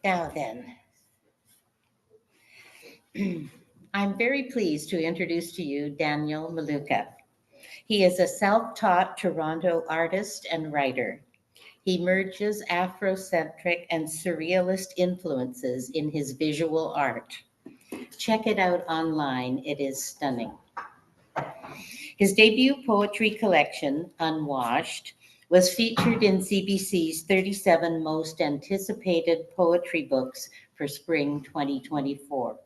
Now then, I'm very pleased to introduce to you Daniel Maluka. He is a self-taught Toronto artist and writer. He merges Afrocentric and surrealist influences in his visual art. Check it out online, it is stunning. His debut poetry collection, Unwashed, was featured in CBC's 37 Most Anticipated Poetry Books for Spring 2024.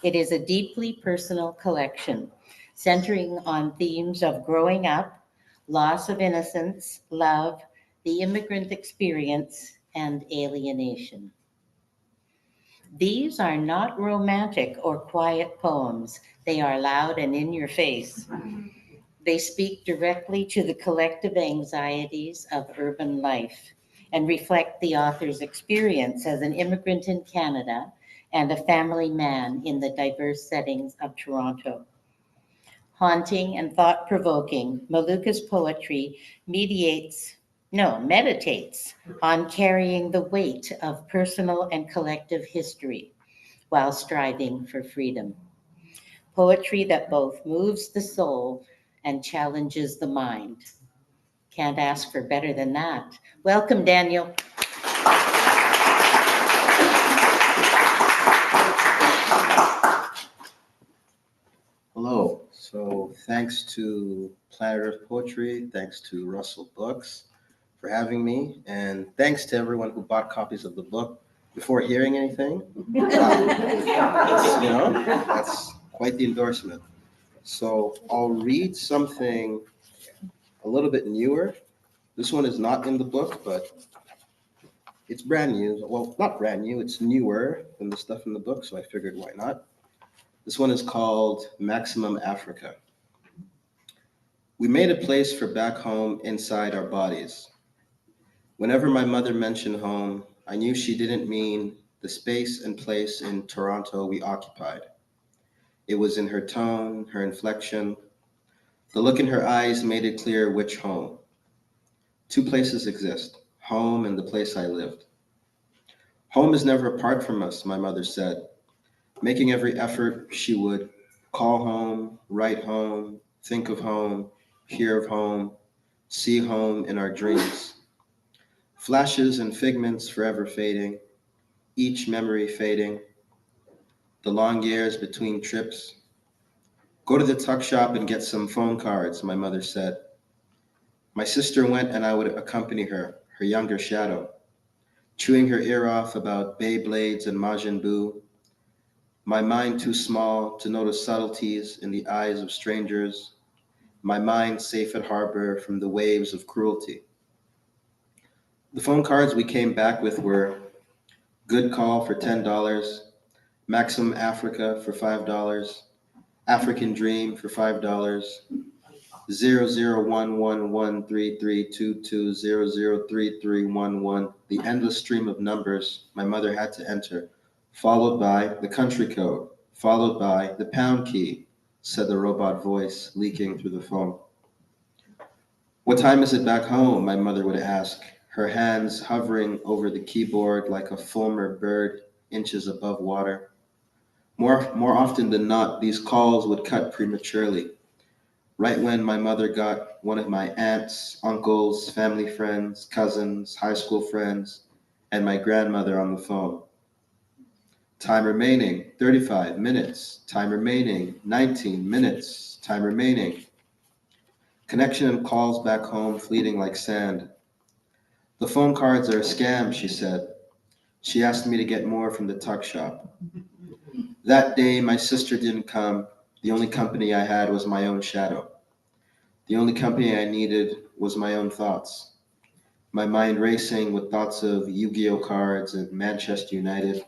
It is a deeply personal collection centering on themes of growing up, loss of innocence, love, the immigrant experience, and alienation. These are not romantic or quiet poems. They are loud and in your face. They speak directly to the collective anxieties of urban life and reflect the author's experience as an immigrant in Canada and a family man in the diverse settings of Toronto. Haunting and thought-provoking, Maluka's poetry meditates on carrying the weight of personal and collective history while striving for freedom. Poetry that both moves the soul and challenges the mind. Can't ask for better than that. Welcome, Daniel. Hello. So thanks to Planet Earth Poetry, thanks to Russell Books for having me, and thanks to everyone who bought copies of the book before hearing anything. That's quite the endorsement. So I'll read something a little bit newer. This one is not in the book, but it's brand new. Well, not brand new, it's newer than the stuff in the book, so I figured why not. This one is called Maximum Africa. We made a place for back home inside our bodies. Whenever my mother mentioned home, I knew she didn't mean the space and place in Toronto we occupied. It was in her tone, her inflection. The look in her eyes made it clear which home. Two places exist, home and the place I lived. Home is never apart from us, my mother said, making every effort she would call home, write home, think of home, hear of home, see home in our dreams. Flashes and figments forever fading, each memory fading, the long years between trips. Go to the tuck shop and get some phone cards, my mother said. My sister went and I would accompany her, her younger shadow, chewing her ear off about Beyblades and Majin Buu. My mind too small to notice subtleties in the eyes of strangers, my mind safe at harbor from the waves of cruelty. The phone cards we came back with were Good Call for $10, Maximum Africa for $5, African Dream for $5, 0011133220033311, the endless stream of numbers my mother had to enter, followed by the country code, followed by the pound key, said the robot voice leaking through the phone. What time is it back home? My mother would ask, her hands hovering over the keyboard like a fulmar bird inches above water. More often than not, these calls would cut prematurely, right when my mother got one of my aunts, uncles, family friends, cousins, high school friends, and my grandmother on the phone. Time remaining, 35 minutes. Time remaining, 19 minutes. Time remaining. Connection and calls back home fleeting like sand. The phone cards are a scam, she said. She asked me to get more from the tuck shop. That day, my sister didn't come. The only company I had was my own shadow. The only company I needed was my own thoughts. My mind racing with thoughts of Yu-Gi-Oh cards and Manchester United.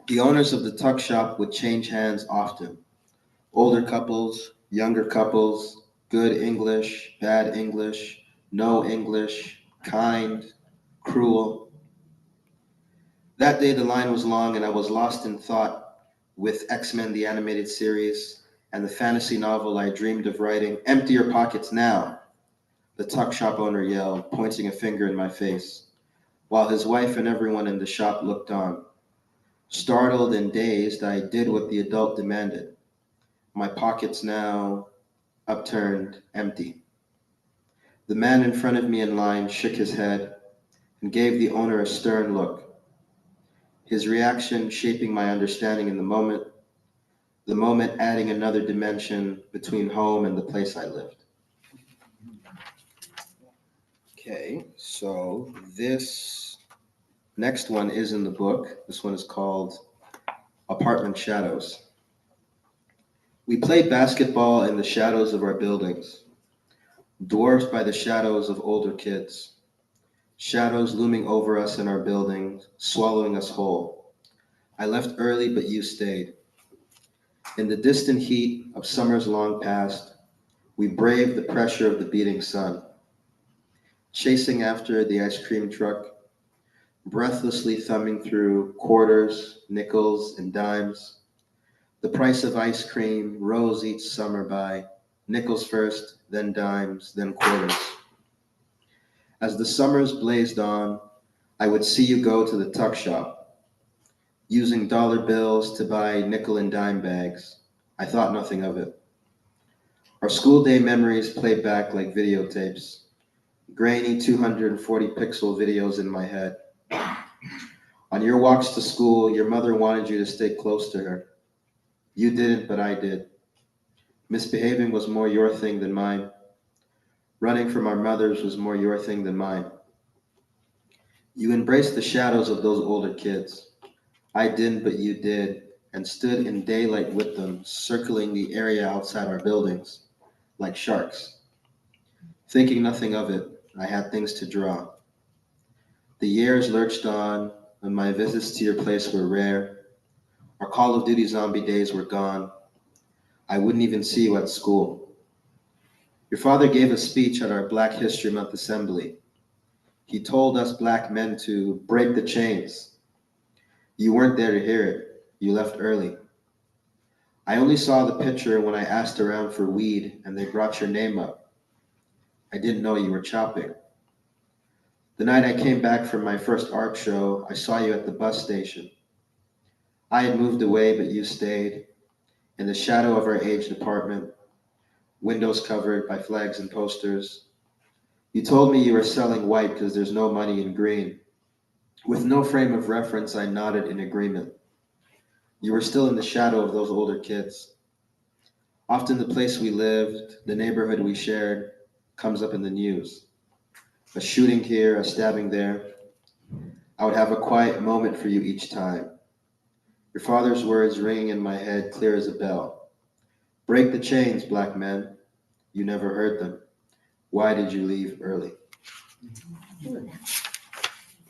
The owners of the tuck shop would change hands often. Older couples, younger couples, good English, bad English, no English, kind, cruel. That day the line was long and I was lost in thought with X-Men the animated series and the fantasy novel I dreamed of writing. Empty your pockets now, the tuck shop owner yelled, pointing a finger in my face. while his wife and everyone in the shop looked on. Startled and dazed, I did what the adult demanded. My pockets now upturned, empty. The man in front of me in line shook his head and gave the owner a stern look, his reaction shaping my understanding in the moment adding another dimension between home and the place I lived. Okay, so this next one is in the book. This one is called Apartment Shadows. We played basketball in the shadows of our buildings, dwarfed by the shadows of older kids, shadows looming over us in our buildings, swallowing us whole. I left early, but you stayed. In the distant heat of summers long past, we braved the pressure of the beating sun, chasing after the ice cream truck, breathlessly thumbing through quarters, nickels, and dimes. The price of ice cream rose each summer by nickels first, then dimes, then quarters. As the summers blazed on, I would see you go to the tuck shop, using dollar bills to buy nickel and dime bags. I thought nothing of it. Our school day memories played back like videotapes, grainy 240 pixel videos in my head. On your walks to school, your mother wanted you to stay close to her. You didn't, but I did. Misbehaving was more your thing than mine. Running from our mothers was more your thing than mine. You embraced the shadows of those older kids. I didn't, but you did, and stood in daylight with them, circling the area outside our buildings, like sharks. Thinking nothing of it, I had things to draw. The years lurched on, and my visits to your place were rare. Our Call of Duty zombie days were gone. I wouldn't even see you at school. Your father gave a speech at our Black History Month assembly. He told us black men to break the chains. You weren't there to hear it. You left early. I only saw the picture when I asked around for weed and they brought your name up. I didn't know you were chopping. The night I came back from my first art show, I saw you at the bus station. I had moved away, but you stayed in the shadow of our aged apartment, windows covered by flags and posters. You told me you were selling white because there's no money in green. With no frame of reference, I nodded in agreement. You were still in the shadow of those older kids. Often the place we lived, the neighborhood we shared, comes up in the news. A shooting here, a stabbing there. I would have a quiet moment for you each time. Your father's words ringing in my head clear as a bell. Break the chains, black men. You never heard them. Why did you leave early?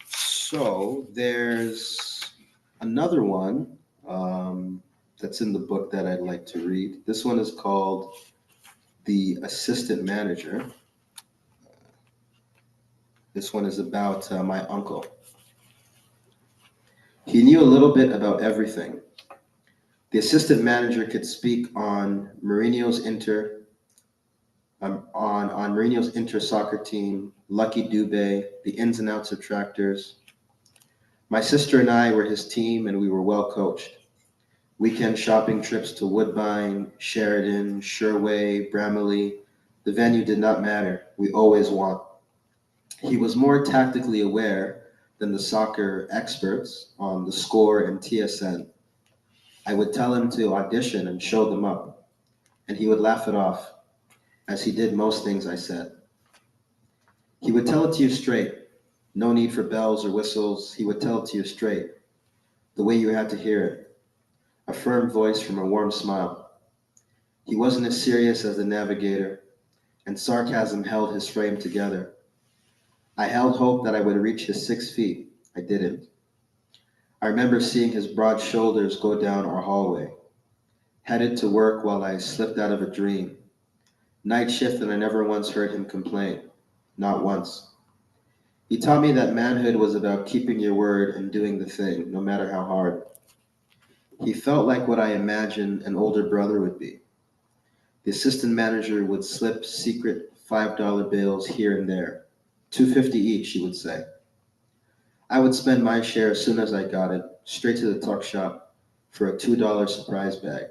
So there's another one that's in the book that I'd like to read. This one is called The Assistant Manager. This one is about my uncle. He knew a little bit about everything. The assistant manager could speak on Mourinho's inter soccer team, Lucky Dubé, the ins and outs of tractors. My sister and I were his team, and we were well coached. Weekend shopping trips to Woodbine, Sheridan, Sherway, Bramley. The venue did not matter. We always won. He was more tactically aware than the soccer experts on the score and TSN. I would tell him to audition and show them up, and he would laugh it off, as he did most things I said. He would tell it to you straight. No need for bells or whistles. He would tell it to you straight, the way you had to hear it. A firm voice from a warm smile. He wasn't as serious as the navigator, and sarcasm held his frame together. I held hope that I would reach his 6 feet. I didn't. I remember seeing his broad shoulders go down our hallway, headed to work while I slipped out of a dream. Night shift, and I never once heard him complain. Not once. He taught me that manhood was about keeping your word and doing the thing, no matter how hard. He felt like what I imagined an older brother would be. The assistant manager would slip secret $5 bills here and there. $2.50 each, he would say. I would spend my share as soon as I got it, straight to the tuck shop for a $2 surprise bag.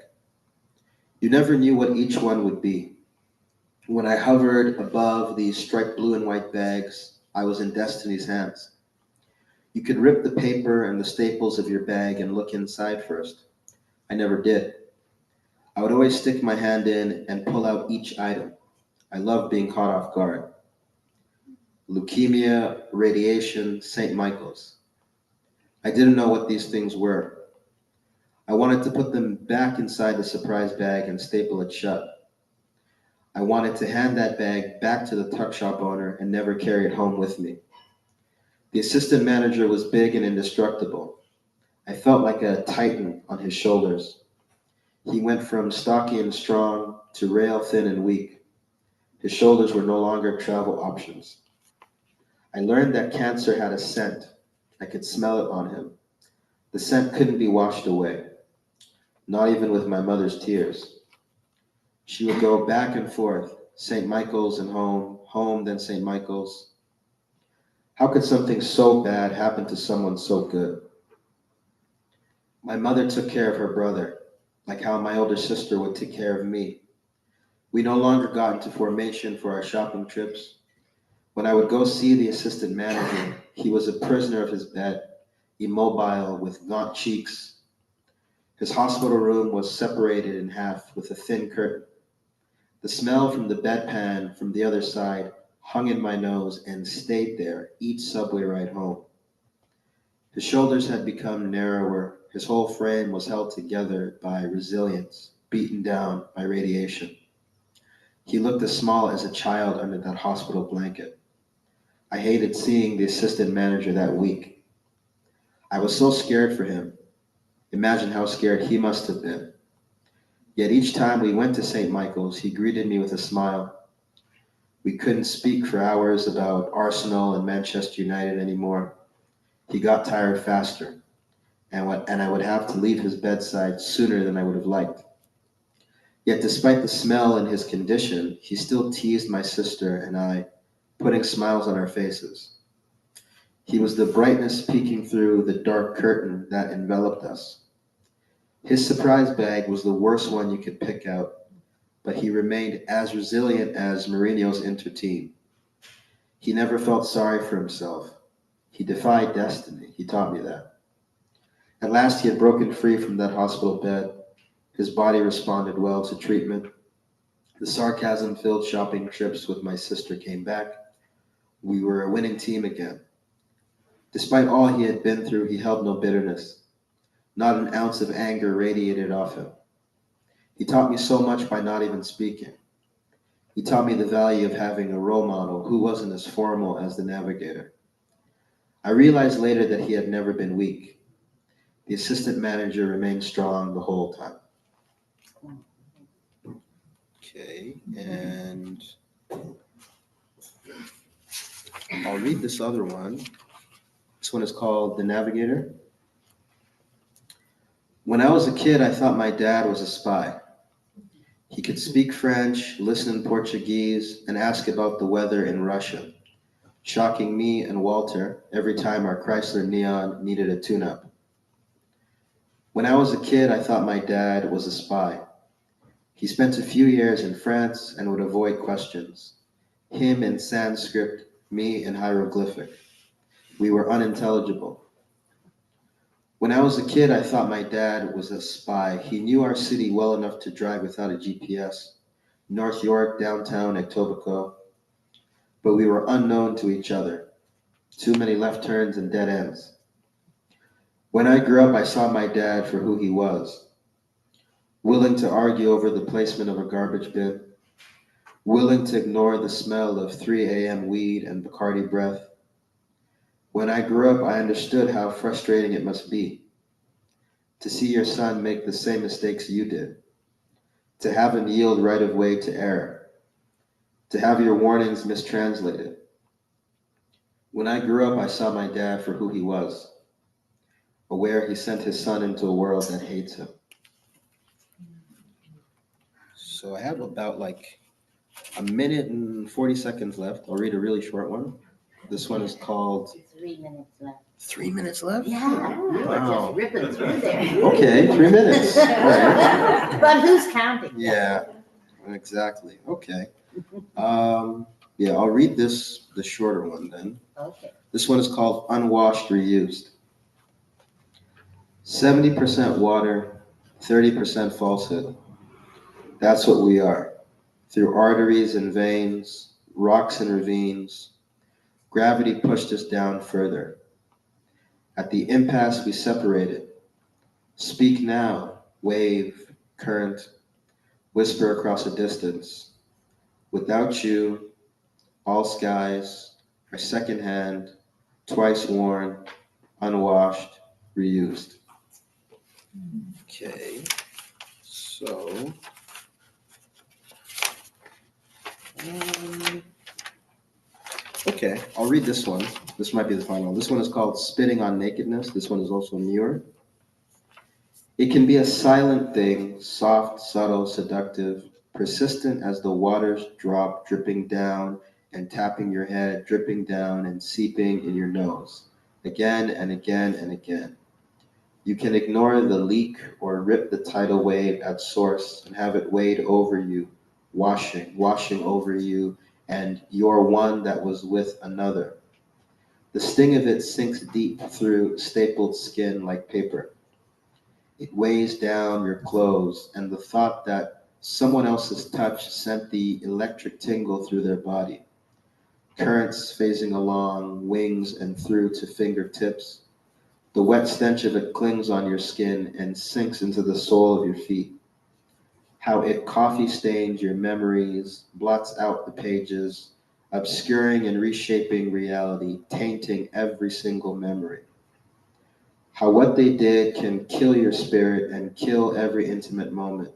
You never knew what each one would be. When I hovered above these striped blue and white bags, I was in destiny's hands. You could rip the paper and the staples of your bag and look inside first. I never did. I would always stick my hand in and pull out each item. I loved being caught off guard. Leukemia, radiation, St. Michael's. I didn't know what these things were. I wanted to put them back inside the surprise bag and staple it shut. I wanted to hand that bag back to the tuck shop owner and never carry it home with me. The assistant manager was big and indestructible. I felt like a titan on his shoulders. He went from stocky and strong to rail thin and weak. His shoulders were no longer travel options. I learned that cancer had a scent. I could smell it on him. The scent couldn't be washed away, not even with my mother's tears. She would go back and forth, St. Michael's and home, home, then St. Michael's. How could something so bad happen to someone so good? My mother took care of her brother, like how my older sister would take care of me. We no longer got into formation for our shopping trips. When I would go see the assistant manager, he was a prisoner of his bed, immobile with gaunt cheeks. His hospital room was separated in half with a thin curtain. The smell from the bedpan from the other side hung in my nose and stayed there each subway ride home. His shoulders had become narrower. His whole frame was held together by resilience, beaten down by radiation. He looked as small as a child under that hospital blanket. I hated seeing the assistant manager that week. I was so scared for him. Imagine how scared he must have been. Yet each time we went to St. Michael's, he greeted me with a smile. We couldn't speak for hours about Arsenal and Manchester United anymore. He got tired faster, and I would have to leave his bedside sooner than I would have liked. Yet despite the smell and his condition, he still teased my sister and I, putting smiles on our faces. He was the brightness peeking through the dark curtain that enveloped us. His surprise bag was the worst one you could pick out, but he remained as resilient as Mourinho's Inter team. He never felt sorry for himself. He defied destiny. He taught me that. At last, he had broken free from that hospital bed. His body responded well to treatment. The sarcasm-filled shopping trips with my sister came back. We were a winning team again. Despite all he had been through, he held no bitterness. Not an ounce of anger radiated off him. He taught me so much by not even speaking. He taught me the value of having a role model who wasn't as formal as the navigator. I realized later that he had never been weak. The assistant manager remained strong the whole time. Okay, and I'll read this other one. This one is called The Navigator. When I was a kid, I thought my dad was a spy. He could speak French, listen in Portuguese, and ask about the weather in Russian, shocking me and Walter every time our Chrysler Neon needed a tune-up. When I was a kid, I thought my dad was a spy. He spent a few years in France and would avoid questions. Him in Sanskrit, me in hieroglyphic. We were unintelligible. When I was a kid, I thought my dad was a spy. He knew our city well enough to drive without a GPS. North York, downtown, Etobicoke. But we were unknown to each other. Too many left turns and dead ends. When I grew up, I saw my dad for who he was. Willing to argue over the placement of a garbage bin. Willing to ignore the smell of 3 a.m. weed and Bacardi breath. When I grew up, I understood how frustrating it must be to see your son make the same mistakes you did, to have him yield right of way to error, to have your warnings mistranslated. When I grew up, I saw my dad for who he was, aware he sent his son into a world that hates him. So I have about like a minute and 40 seconds left. I'll read a really short one. This one is called 3 minutes left. 3 minutes left? Yeah, you were Wow. just ripping through there. Okay, 3 minutes. All right. But who's counting? Yeah, exactly. Okay. Yeah, I'll read the shorter one then. Okay. This one is called Unwashed, Reused. 70% water, 30% falsehood. That's what we are. Through arteries and veins, rocks and ravines, gravity pushed us down further. At the impasse, we separated. Speak now, wave, current, whisper across a distance. Without you, all skies are secondhand, twice worn, unwashed, reused. Okay, so um, okay, I'll read this one. This might be the final one. This one is called Spitting on Nakedness. This one is also newer. It can be a silent thing, soft, subtle, seductive, persistent as the waters drop, dripping down and tapping your head, dripping down and seeping in your nose, again and again and again. You can ignore the leak or rip the tidal wave at source and have it wade over you, washing over you, and you're one that was with another. The sting of it sinks deep through stapled skin like paper. It weighs down your clothes, and the thought that someone else's touch sent the electric tingle through their body. Currents phasing along, wings and through to fingertips. The wet stench of it clings on your skin and sinks into the sole of your feet. How it coffee stains your memories, blots out the pages, obscuring and reshaping reality, tainting every single memory. How what they did can kill your spirit and kill every intimate moment.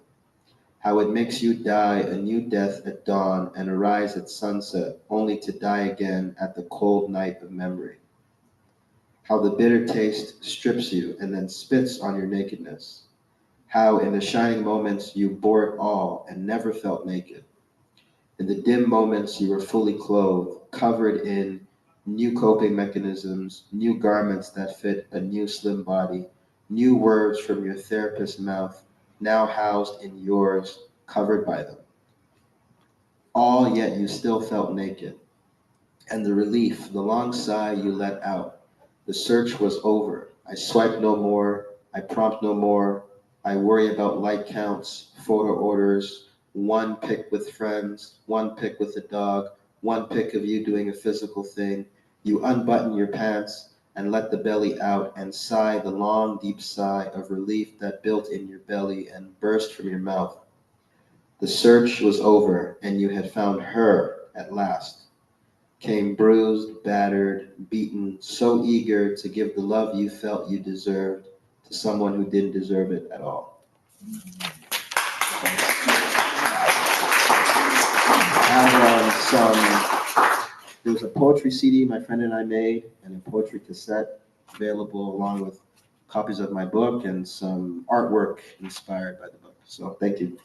How it makes you die a new death at dawn and arise at sunset, only to die again at the cold night of memory. How the bitter taste strips you and then spits on your nakedness. How in the shining moments you bore it all and never felt naked. In the dim moments you were fully clothed, covered in new coping mechanisms, new garments that fit a new slim body, new words from your therapist's mouth, now housed in yours, covered by them. All yet you still felt naked. And the relief, the long sigh you let out. The search was over. I swipe no more. I prompt no more. I worry about like counts, photo orders, one pic with friends, one pic with a dog, one pic of you doing a physical thing. You unbutton your pants and let the belly out and sigh the long, deep sigh of relief that built in your belly and burst from your mouth. The search was over and you had found her at last. Came bruised, battered, beaten, so eager to give the love you felt you deserved to someone who didn't deserve it at all. There was a poetry CD my friend and I made and a poetry cassette available along with copies of my book and some artwork inspired by the book. So thank you.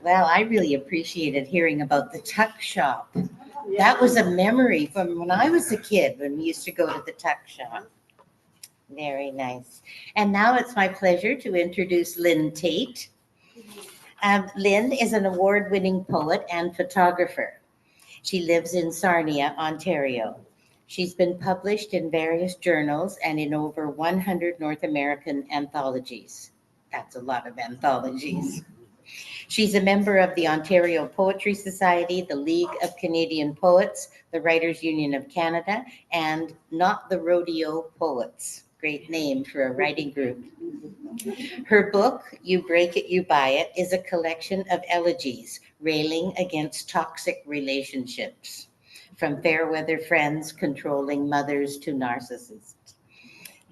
Well, I really appreciated hearing about the tuck shop. That was a memory from when I was a kid when we used to go to the tuck shop. Very nice. And now it's my pleasure to introduce Lynn Tait. Lynn is an award-winning poet and photographer. She lives in Sarnia, Ontario. She's been published in various journals and in over 100 North American anthologies. That's a lot of anthologies. She's a member of the Ontario Poetry Society, the League of Canadian Poets, the Writers' Union of Canada, and Not the Rodeo Poets. Great name for a writing group. Her book, You Break It, You Buy It, is a collection of elegies railing against toxic relationships, from fair weather friends, controlling mothers to narcissists.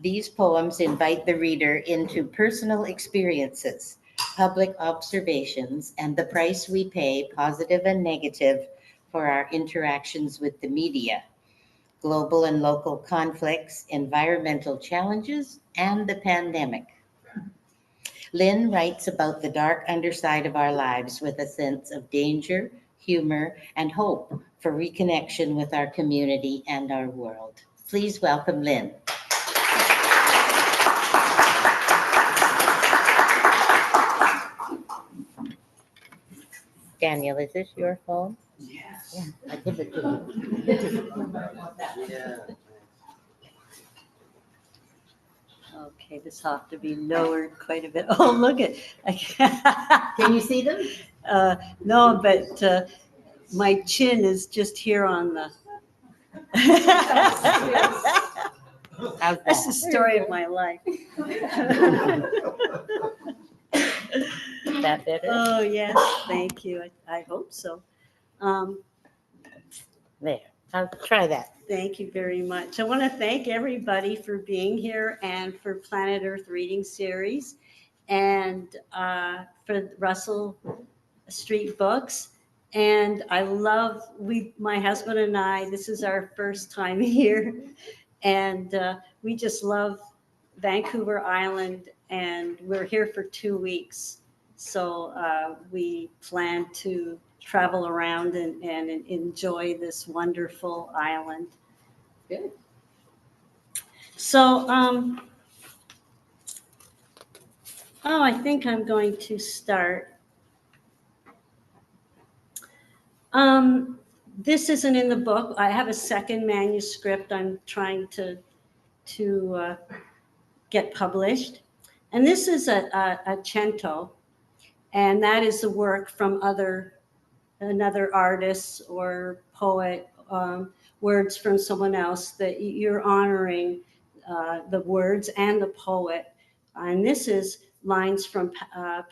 These poems invite the reader into personal experiences, public observations, and the price we pay, positive and negative, for our interactions with the media, global and local conflicts, environmental challenges, and the pandemic. Lynn writes about the dark underside of our lives with a sense of danger, humor, and hope for reconnection with our community and our world. Please welcome Lynn. Daniel, is this your phone? Yes. Yeah, I give it to you. Yeah. Okay, this will have to be lowered quite a bit. Oh, look at, Can you see them? no, but my chin is just here on the. How's That's the that? story of my life. Is that better? Oh, yes, thank you. I hope so. There. I'll try that. Thank you very much. I want to thank everybody for being here and for Planet Earth Reading Series and for Russell Street Books. And I love, my husband and I, this is our first time here. And we just love Vancouver Island, and we're here for 2 weeks. So we plan to travel around and enjoy this wonderful island. Good. So, I think I'm going to start. This isn't in the book. I have a second manuscript I'm trying to get published. And this is a cento, and that is a work from another artist or poet, words from someone else that you're honoring the words and the poet. And this is lines from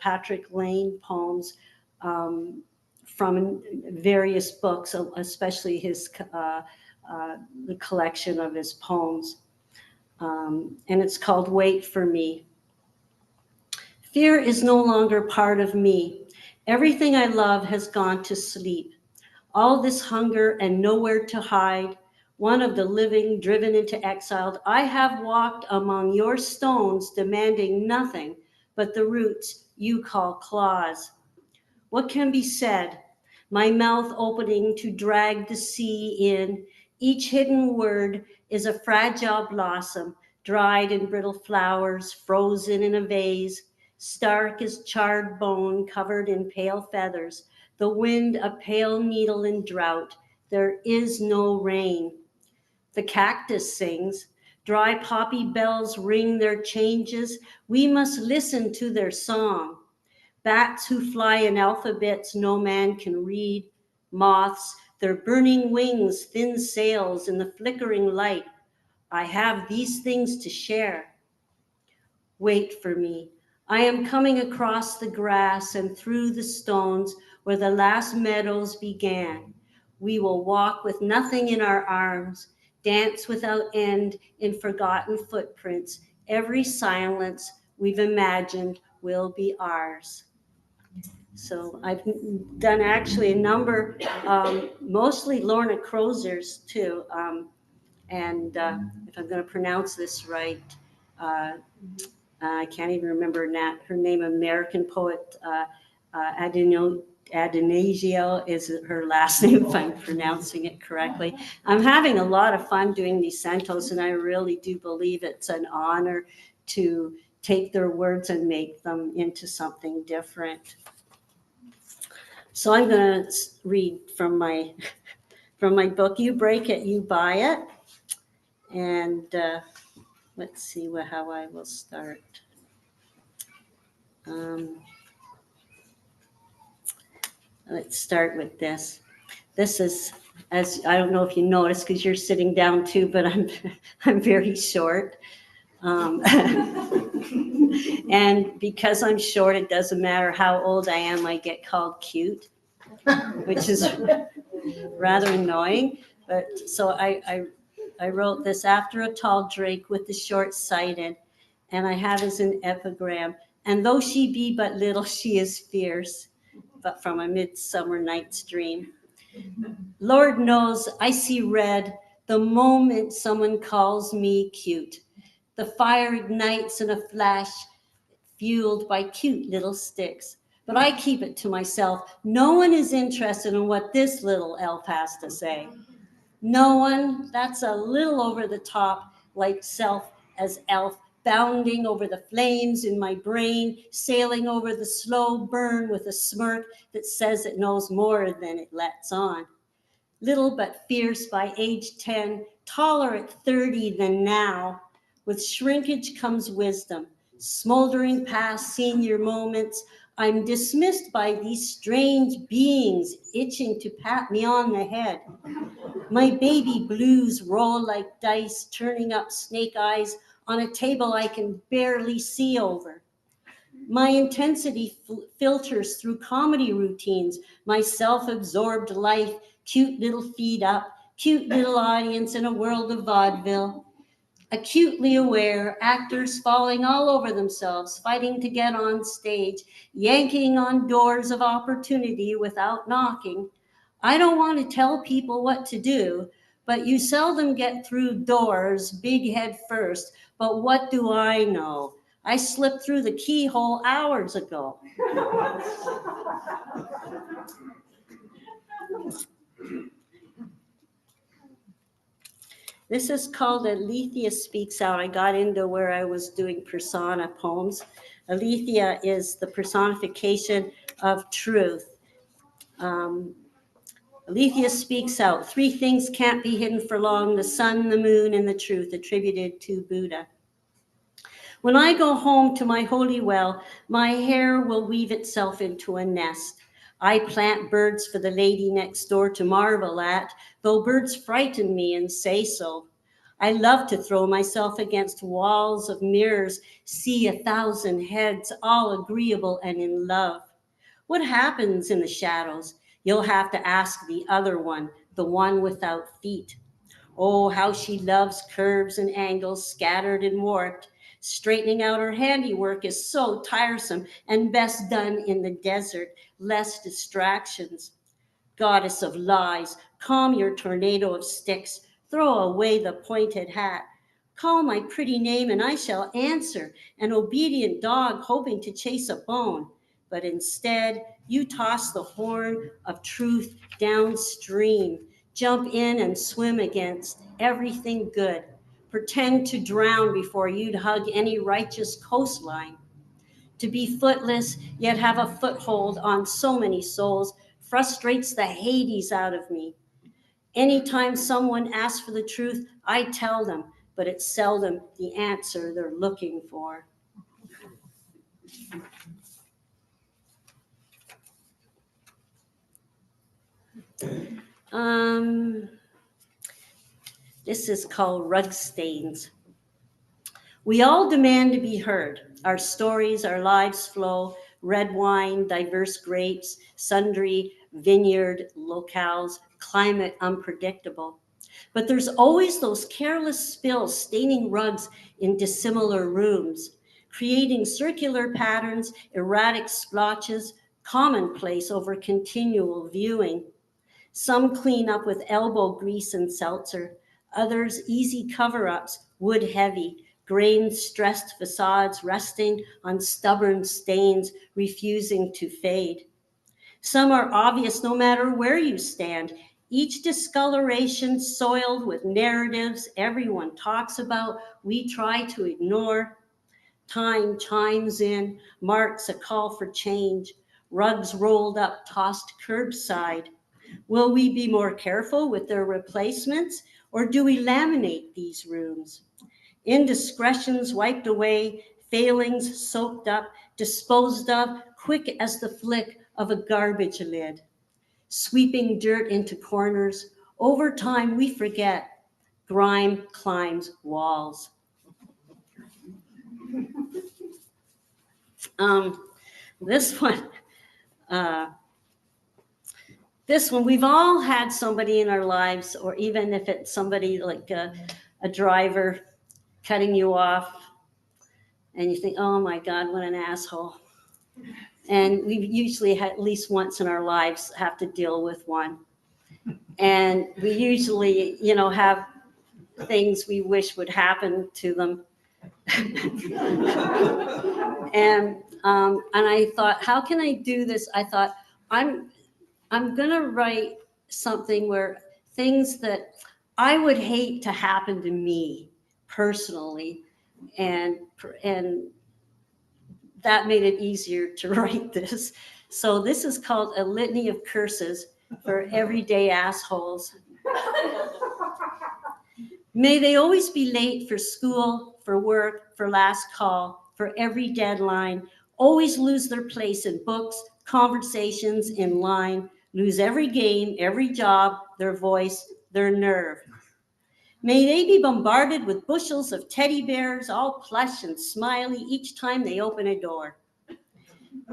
Patrick Lane poems from various books, especially his the collection of his poems. And it's called Wait for Me. Fear is no longer part of me. Everything I love has gone to sleep. All this hunger and nowhere to hide, one of the living driven into exile, I have walked among your stones demanding nothing but the roots you call claws. What can be said? My mouth opening to drag the sea in. Each hidden word is a fragile blossom, dried in brittle flowers, frozen in a vase, stark as charred bone covered in pale feathers. The wind a pale needle in drought. There is no rain. The cactus sings. Dry poppy bells ring their changes. We must listen to their song. Bats who fly in alphabets no man can read. Moths, their burning wings, thin sails in the flickering light. I have these things to share. Wait for me. I am coming across the grass and through the stones where the last meadows began. We will walk with nothing in our arms, dance without end in forgotten footprints. Every silence we've imagined will be ours. So I've done actually a number, mostly Lorna Crozier's too. And if I'm going to pronounce this right, I can't even remember her name. American poet Adenasio is her last name, if I'm pronouncing it correctly. I'm having a lot of fun doing these centos, and I really do believe it's an honor to take their words and make them into something different. So I'm going to read from my book. You break it, you buy it. And let's see how I will start. Let's start with this. This is, as I don't know if you noticed because you're sitting down too, but I'm very short. And because I'm short, it doesn't matter how old I am, I get called cute, which is rather annoying. But so I wrote this: after a tall drake with the short-sighted, and I have as an epigram, and though she be but little, she is fierce, but from a midsummer night's dream. Lord knows I see red the moment someone calls me cute. The fire ignites in a flash, fueled by cute little sticks. But I keep it to myself. No one is interested in what this little elf has to say. No one. That's a little over the top, like self as elf, bounding over the flames in my brain, sailing over the slow burn with a smirk that says it knows more than it lets on. Little but fierce by age 10, taller at 30 than now. With shrinkage comes wisdom, smoldering past senior moments. I'm dismissed by these strange beings itching to pat me on the head. My baby blues roll like dice, turning up snake eyes on a table I can barely see over. My intensity filters through comedy routines, my self-absorbed life, cute little feed up, cute little audience in a world of vaudeville. Acutely aware, actors falling all over themselves, fighting to get on stage, yanking on doors of opportunity without knocking. I don't want to tell people what to do, but you seldom get through doors big head first. But what do I know? I slipped through the keyhole hours ago. This is called Alethea Speaks Out. I got into where I was doing persona poems. Alethea is the personification of truth. Alethea speaks out. 3 things can't be hidden for long: the sun, the moon, and the truth, attributed to Buddha. When I go home to my holy well, my hair will weave itself into a nest. I plant birds for the lady next door to marvel at, though birds frighten me and say so. I love to throw myself against walls of mirrors, see 1,000 heads, all agreeable and in love. What happens in the shadows? You'll have to ask the other one, the one without feet. Oh, how she loves curves and angles, scattered and warped. Straightening out her handiwork is so tiresome and best done in the desert, less distractions. Goddess of lies, calm your tornado of sticks, throw away the pointed hat. Call my pretty name and I shall answer, an obedient dog hoping to chase a bone. But instead, you toss the horn of truth downstream, jump in and swim against everything good. Pretend to drown before you'd hug any righteous coastline. To be footless, yet have a foothold on so many souls, frustrates the Hades out of me. Anytime someone asks for the truth, I tell them, but it's seldom the answer they're looking for. This is called Rug Stains. We all demand to be heard. Our stories, our lives flow, red wine, diverse grapes, sundry vineyard locales, climate unpredictable. But there's always those careless spills staining rugs in dissimilar rooms, creating circular patterns, erratic splotches, commonplace over continual viewing. Some clean up with elbow grease and seltzer, others easy cover-ups, wood heavy, grain-stressed facades resting on stubborn stains, refusing to fade. Some are obvious no matter where you stand, each discoloration soiled with narratives everyone talks about, we try to ignore. Time chimes in, marks a call for change, rugs rolled up, tossed curbside. Will we be more careful with their replacements, or do we laminate these rooms? Indiscretions wiped away, failings soaked up, disposed of, quick as the flick of a garbage lid. Sweeping dirt into corners, over time we forget, grime climbs walls. This one, we've all had somebody in our lives, or even if it's somebody like a driver cutting you off, and you think, oh my God, what an asshole. And we usually, at least once in our lives, have to deal with one. And we usually, have things we wish would happen to them. And I thought, how can I do this? I thought, I'm gonna write something where things that I would hate to happen to me personally, and that made it easier to write this. So this is called A Litany of Curses for Everyday Assholes. May they always be late for school, for work, for last call, for every deadline, always lose their place in books, conversations, in line, lose every game, every job, their voice, their nerve. May they be bombarded with bushels of teddy bears, all plush and smiley each time they open a door.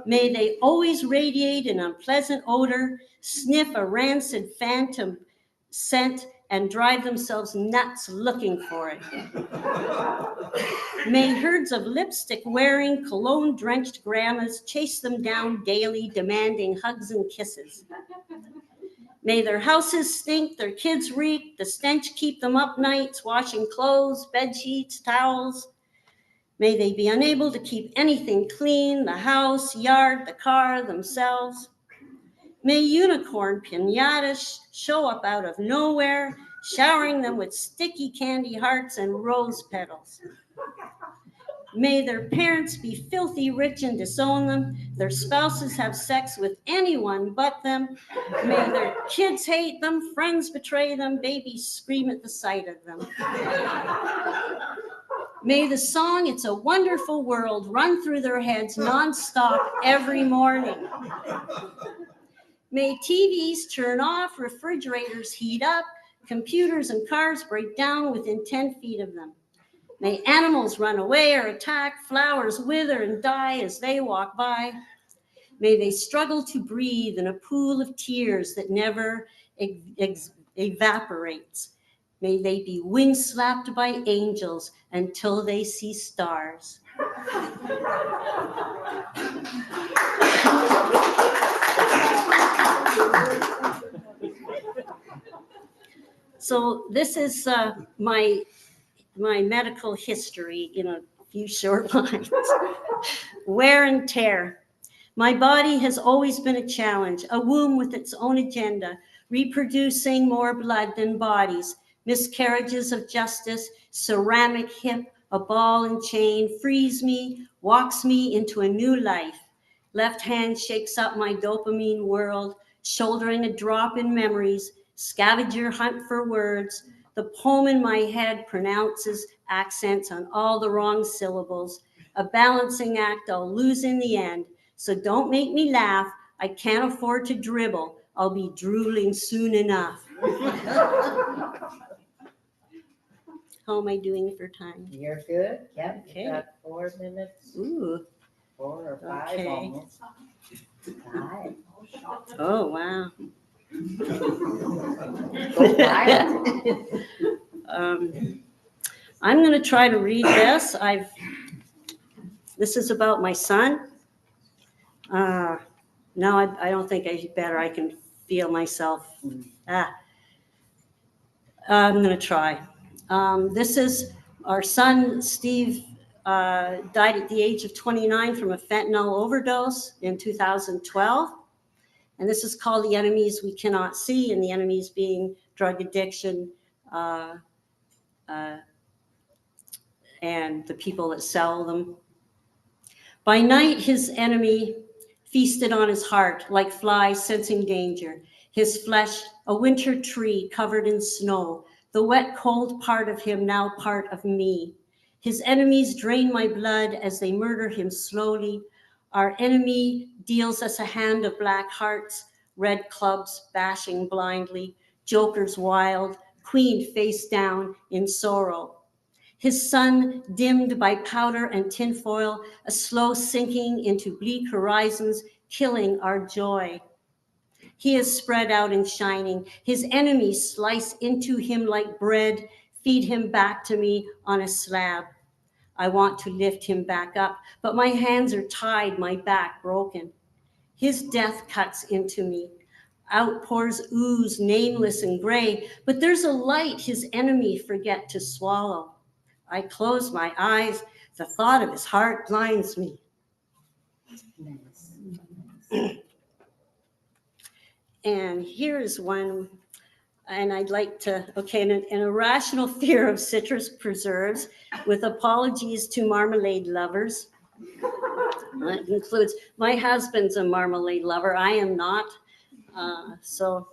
May they always radiate an unpleasant odor, sniff a rancid phantom scent, and drive themselves nuts looking for it. May herds of lipstick-wearing, cologne-drenched grandmas chase them down daily, demanding hugs and kisses. May their houses stink, their kids reek, the stench keep them up nights, washing clothes, bed sheets, towels. May they be unable to keep anything clean, the house, yard, the car, themselves. May unicorn piñatas show up out of nowhere, showering them with sticky candy hearts and rose petals. May their parents be filthy rich and disown them, their spouses have sex with anyone but them. May their kids hate them, friends betray them, babies scream at the sight of them. May the song "It's a Wonderful World" run through their heads nonstop every morning. May TVs turn off, refrigerators heat up, computers and cars break down within 10 feet of them. May animals run away or attack, flowers wither and die as they walk by. May they struggle to breathe in a pool of tears that never evaporates. May they be wind-slapped by angels until they see stars. So this is my medical history in a few short lines. Wear and tear. My body has always been a challenge, a womb with its own agenda, reproducing more blood than bodies, miscarriages of justice, ceramic hip, a ball and chain, frees me, walks me into a new life. Left hand shakes up my dopamine world, shouldering a drop in memories, scavenger hunt for words. The poem in my head pronounces accents on all the wrong syllables, a balancing act I'll lose in the end. So don't make me laugh. I can't afford to dribble. I'll be drooling soon enough. How am I doing for time? You're good. Yep. Okay. Got 4 minutes. Ooh. 4 or 5 Okay. almost. 5. Oh, wow. Go quiet. I'm going to try to read this. This is about my son. No, I don't think I better. I can feel myself. I'm going to try. This is our son, Steve, died at the age of 29 from a fentanyl overdose in 2012. And this is called The Enemies We Cannot See, and the enemies being drug addiction and the people that sell them. By night, his enemy feasted on his heart like flies sensing danger. His flesh, a winter tree covered in snow, the wet, cold part of him now part of me. His enemies drain my blood as they murder him slowly. Our enemy deals us a hand of black hearts, red clubs bashing blindly, jokers wild, queen face down in sorrow. His sun dimmed by powder and tinfoil, a slow sinking into bleak horizons, killing our joy. He is spread out and shining. His enemies slice into him like bread, feed him back to me on a slab. I want to lift him back up, but my hands are tied, my back broken. His death cuts into me. Out pours ooze, nameless and gray, but there's a light his enemy forget to swallow. I close my eyes. The thought of his heart blinds me. And here is one, and I'd like to, okay, an irrational fear of citrus preserves with apologies to marmalade lovers. That includes, my husband's a marmalade lover, I am not. So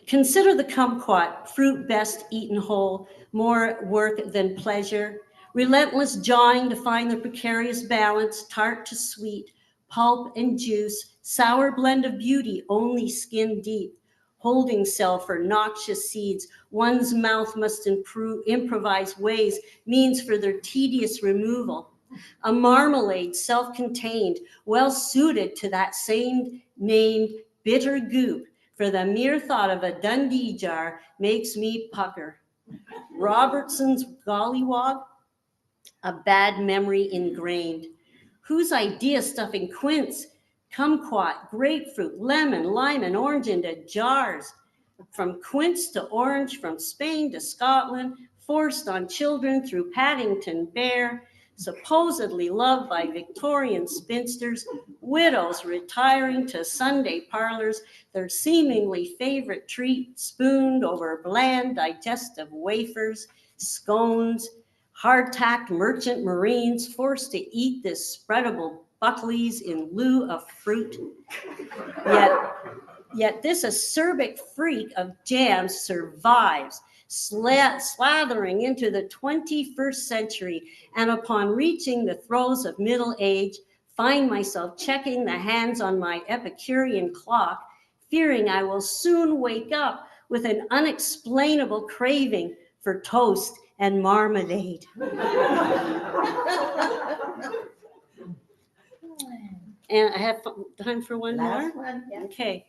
consider the kumquat, fruit best eaten whole, more work than pleasure. Relentless jawing to find the precarious balance, tart to sweet, pulp and juice, sour blend of beauty, only skin deep. Holding cell for noxious seeds, one's mouth must improvise ways, means for their tedious removal. A marmalade, self-contained, well suited to that same named bitter goop, for the mere thought of a Dundee jar makes me pucker. Robertson's gollywog, a bad memory ingrained. Whose idea stuffing quince, kumquat, grapefruit, lemon, lime, and orange into jars? From quince to orange, from Spain to Scotland, forced on children through Paddington Bear, supposedly loved by Victorian spinsters, widows retiring to Sunday parlors, their seemingly favorite treat spooned over bland digestive wafers, scones, hardtack merchant marines forced to eat this spreadable Buckleys in lieu of fruit. Yet this acerbic freak of jam survives, slathering into the 21st century, and upon reaching the throes of middle age, find myself checking the hands on my Epicurean clock, fearing I will soon wake up with an unexplainable craving for toast and marmalade. And I have time for one Last more? one, yeah. Okay.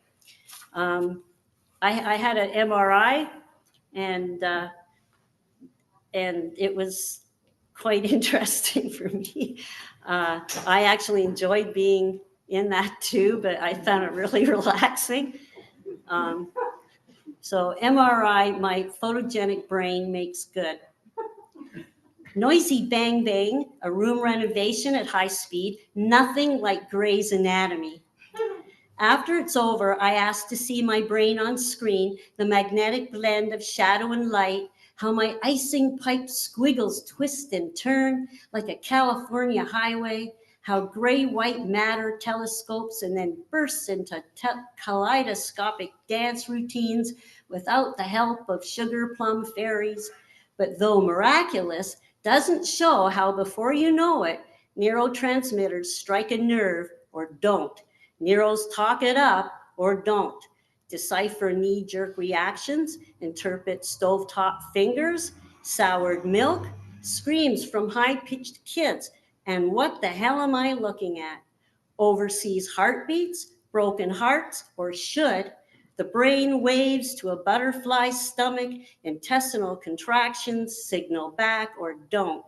I had an MRI, and it was quite interesting for me. I actually enjoyed being in that too, but I found it really relaxing. So MRI, my photogenic brain makes good. Noisy bang bang, a room renovation at high speed, nothing like Grey's Anatomy. After it's over, I ask to see my brain on screen, the magnetic blend of shadow and light, how my icing pipe squiggles twist and turn like a California highway, how gray-white matter telescopes and then bursts into kaleidoscopic dance routines without the help of sugar plum fairies. But though miraculous, doesn't show how before you know it, neurotransmitters strike a nerve or don't. Neros talk it up or don't. Decipher knee-jerk reactions, interpret stovetop fingers, soured milk, screams from high-pitched kids, and what the hell am I looking at? Overseas heartbeats, broken hearts, or should the brain waves to a butterfly's stomach, intestinal contractions signal back or don't.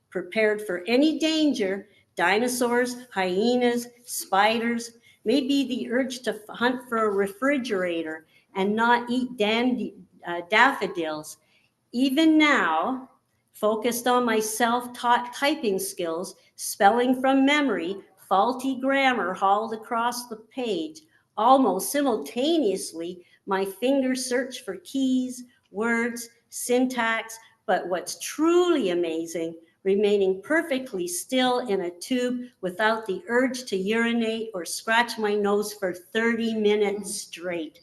Prepared for any danger, dinosaurs, hyenas, spiders, maybe the urge to hunt for a refrigerator and not eat daffodils. Even now, focused on my self-taught typing skills, spelling from memory, faulty grammar hauled across the page, almost simultaneously, my fingers search for keys, words, syntax, but what's truly amazing, remaining perfectly still in a tube without the urge to urinate or scratch my nose for 30 minutes straight.